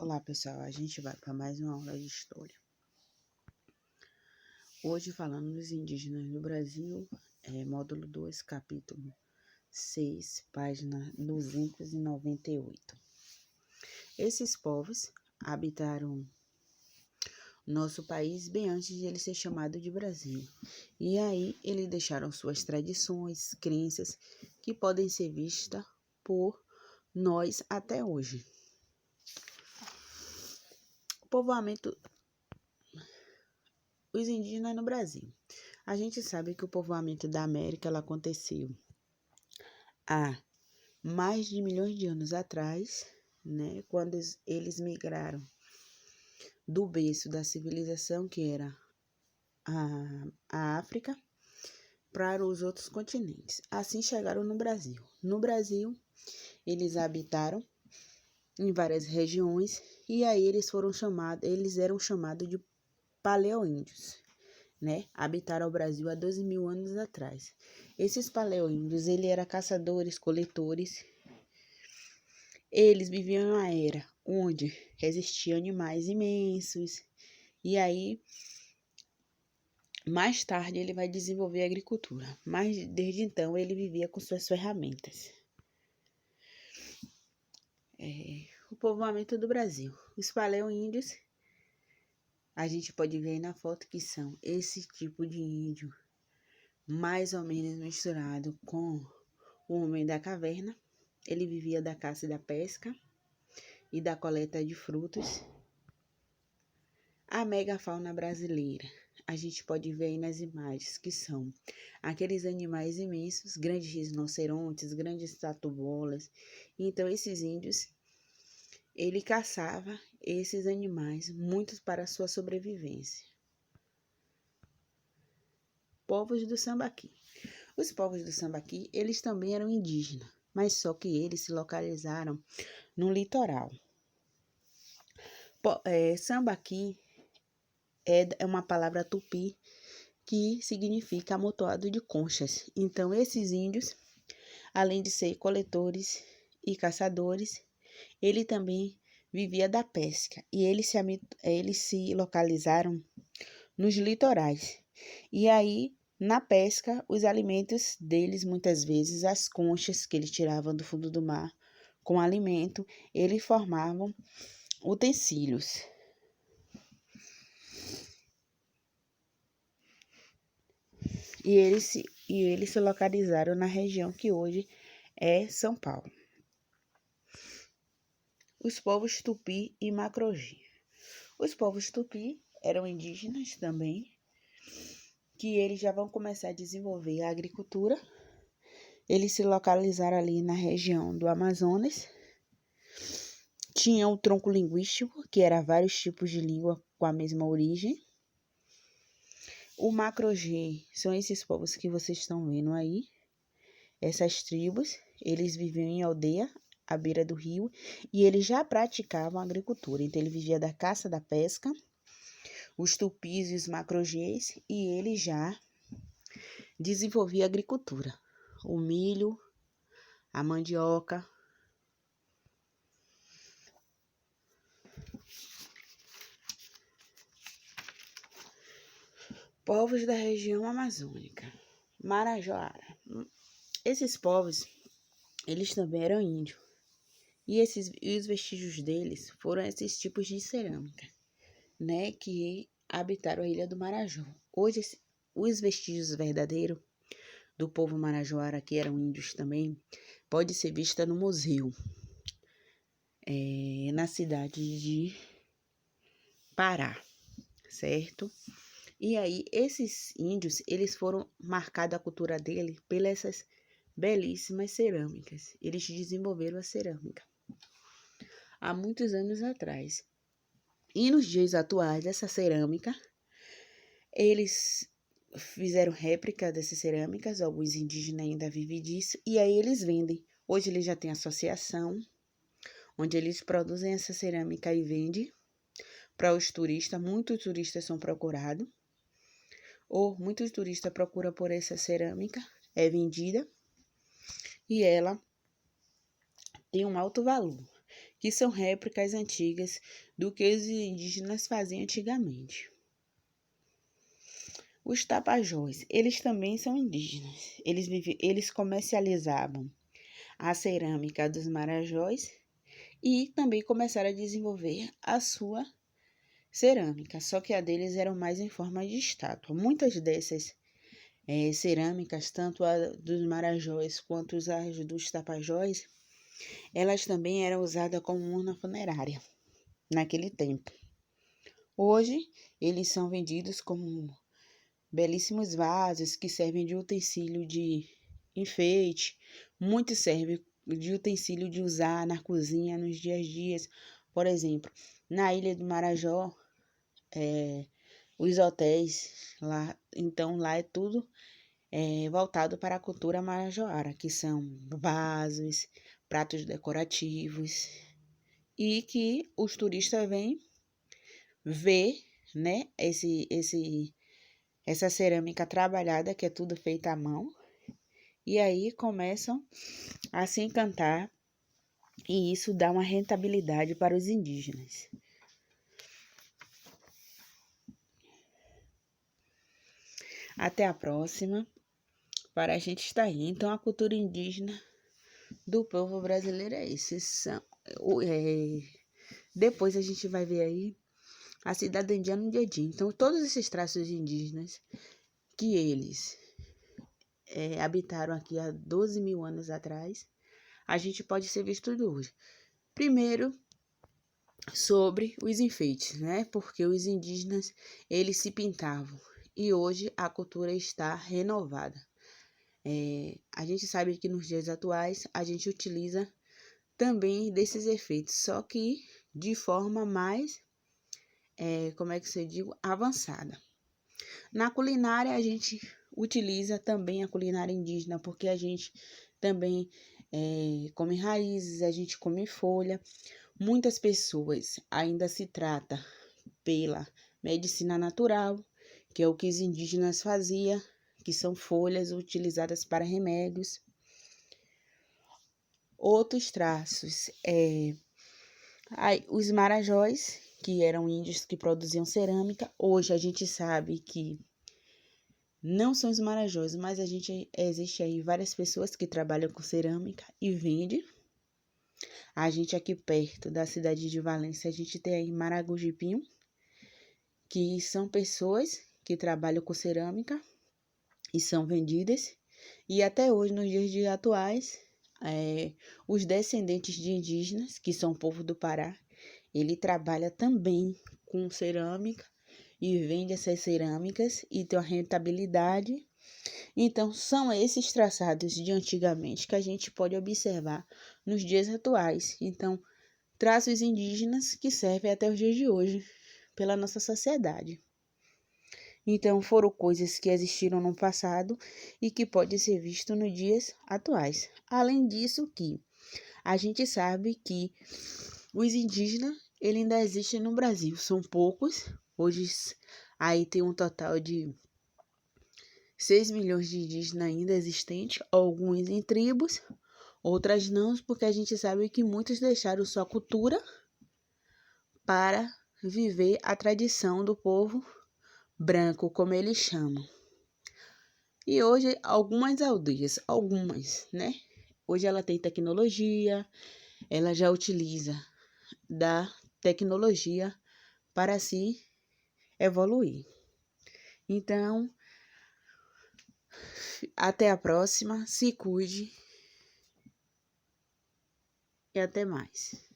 Olá pessoal, a gente vai para mais uma aula de história. Hoje falando dos indígenas no Brasil, módulo 2, capítulo 6, página 298. Esses povos habitaram nosso país bem antes de ele ser chamado de Brasil. E aí eles deixaram suas tradições, crenças, que podem ser vistas por nós até hoje. O povoamento Os indígenas no Brasil. A gente sabe que o povoamento da América ela aconteceu há mais de milhões de anos atrás, né? Quando eles migraram do berço da civilização, que era a África, para os outros continentes. Assim chegaram no Brasil. No Brasil, eles habitaram em várias regiões e aí eles eram chamados de paleoíndios, né? Habitaram o Brasil há 12 mil anos atrás. Esses paleoíndios, eles eram caçadores, coletores. Eles viviam em uma era onde existiam animais imensos. E aí, mais tarde, ele vai desenvolver a agricultura. Mas, desde então, ele vivia com suas ferramentas. O povoamento do Brasil. Os paleoíndios, a gente pode ver aí na foto que são esse tipo de índio, mais ou menos misturado com o homem da caverna. Ele vivia da caça e da pesca e da coleta de frutos. A megafauna brasileira, a gente pode ver aí nas imagens, que são aqueles animais imensos, grandes rinocerontes, grandes tatu-bolas. Então, esses índios, ele caçava esses animais, muitos para sua sobrevivência. Povos do Sambaqui. Os povos do Sambaqui, eles também eram indígenas, mas só que eles se localizaram no litoral. Sambaqui é uma palavra tupi que significa amontoado de conchas. Então, esses índios, além de ser coletores e caçadores, ele também vivia da pesca. E eles se localizaram nos litorais. E aí, na pesca, os alimentos deles, muitas vezes, as conchas que eles tiravam do fundo do mar com alimento, eles formavam utensílios. E eles se localizaram na região que hoje é São Paulo. Os povos Tupi e Macro-G. Os povos Tupi eram indígenas também, que eles já vão começar a desenvolver a agricultura. Eles se localizaram ali na região do Amazonas. Tinham um tronco linguístico, que era vários tipos de língua com a mesma origem. O Macro-G são esses povos que vocês estão vendo aí. Essas tribos, eles viviam em aldeia, à beira do rio, e eles já praticavam agricultura. Então, ele vivia da caça, da pesca, os tupis e os Macro-Gs, e ele já desenvolvia agricultura. O milho, a mandioca. Povos da região amazônica. Marajoara. Esses povos, eles também eram índios. E os vestígios deles foram esses tipos de cerâmica, né, que habitaram a ilha do Marajó. Hoje, os vestígios verdadeiros do povo marajoara, que eram índios também, pode ser vista no museu, na cidade de Pará, certo? E aí, esses índios, eles foram marcados a cultura dele pelas belíssimas cerâmicas. Eles desenvolveram a cerâmica há muitos anos atrás. E nos dias atuais, essa cerâmica, eles fizeram réplica dessas cerâmicas, alguns indígenas ainda vivem disso, e aí eles vendem. Hoje eles já têm associação, onde eles produzem essa cerâmica e vendem para os turistas. Muitos turistas são procurados, ou muitos turistas procuram por essa cerâmica, é vendida, e ela tem um alto valor. que são réplicas antigas do que os indígenas faziam antigamente. Os Tapajós, eles também são indígenas. Eles comercializavam a cerâmica dos Marajós e também começaram a desenvolver a sua cerâmica, só que a deles era mais em forma de estátua. Muitas dessas cerâmicas, tanto a dos Marajós quanto as dos Tapajós, elas também eram usadas como urna funerária naquele tempo. Hoje, eles são vendidos como belíssimos vasos que servem de utensílio de enfeite. Muitos servem de utensílio de usar na cozinha nos dias a dias. Por exemplo, na Ilha do Marajó, os hotéis lá, então lá é tudo voltado para a cultura marajoara, que são vasos, pratos decorativos e que os turistas vêm ver, né, essa cerâmica trabalhada, que é tudo feito à mão, e aí começam a se encantar, e isso dá uma rentabilidade para os indígenas. Até a próxima, para a gente estar aí. Então, a cultura indígena do povo brasileiro é isso. Depois a gente vai ver aí a cidadania no dia a dia. Então, todos esses traços indígenas que eles habitaram aqui há 12 mil anos atrás, a gente pode ser visto hoje. Primeiro, sobre os enfeites, né? Porque os indígenas, eles se pintavam. E hoje a cultura está renovada. A gente sabe que nos dias atuais a gente utiliza também desses efeitos, só que de forma mais, avançada. Na culinária a gente utiliza também a culinária indígena, porque a gente também come raízes, a gente come folha. Muitas pessoas ainda se tratam pela medicina natural, que é o que os indígenas faziam, que são folhas utilizadas para remédios. Outros traços, os Marajóis, que eram índios que produziam cerâmica. Hoje a gente sabe que não são os Marajóis, mas existe aí várias pessoas que trabalham com cerâmica e vendem. A gente aqui perto da cidade de Valência, a gente tem aí Maragujipinho, que são pessoas que trabalham com cerâmica e são vendidas. E até hoje, nos dias atuais, os descendentes de indígenas, que são o povo do Pará, ele trabalha também com cerâmica e vende essas cerâmicas e tem uma rentabilidade. Então, são esses traçados de antigamente que a gente pode observar nos dias atuais. Então, traços indígenas que servem até os dias de hoje pela nossa sociedade. Então, foram coisas que existiram no passado e que podem ser vistas nos dias atuais. Além disso, que a gente sabe que os indígenas, ele ainda existem no Brasil. São poucos. Hoje, aí tem um total de 6 milhões de indígenas ainda existentes, alguns em tribos, outras não, porque a gente sabe que muitos deixaram sua cultura para viver a tradição do povo branco, como eles chamam. E hoje, algumas aldeias, né? Hoje ela tem tecnologia, ela já utiliza da tecnologia para se evoluir. Então, até a próxima, se cuide e até mais.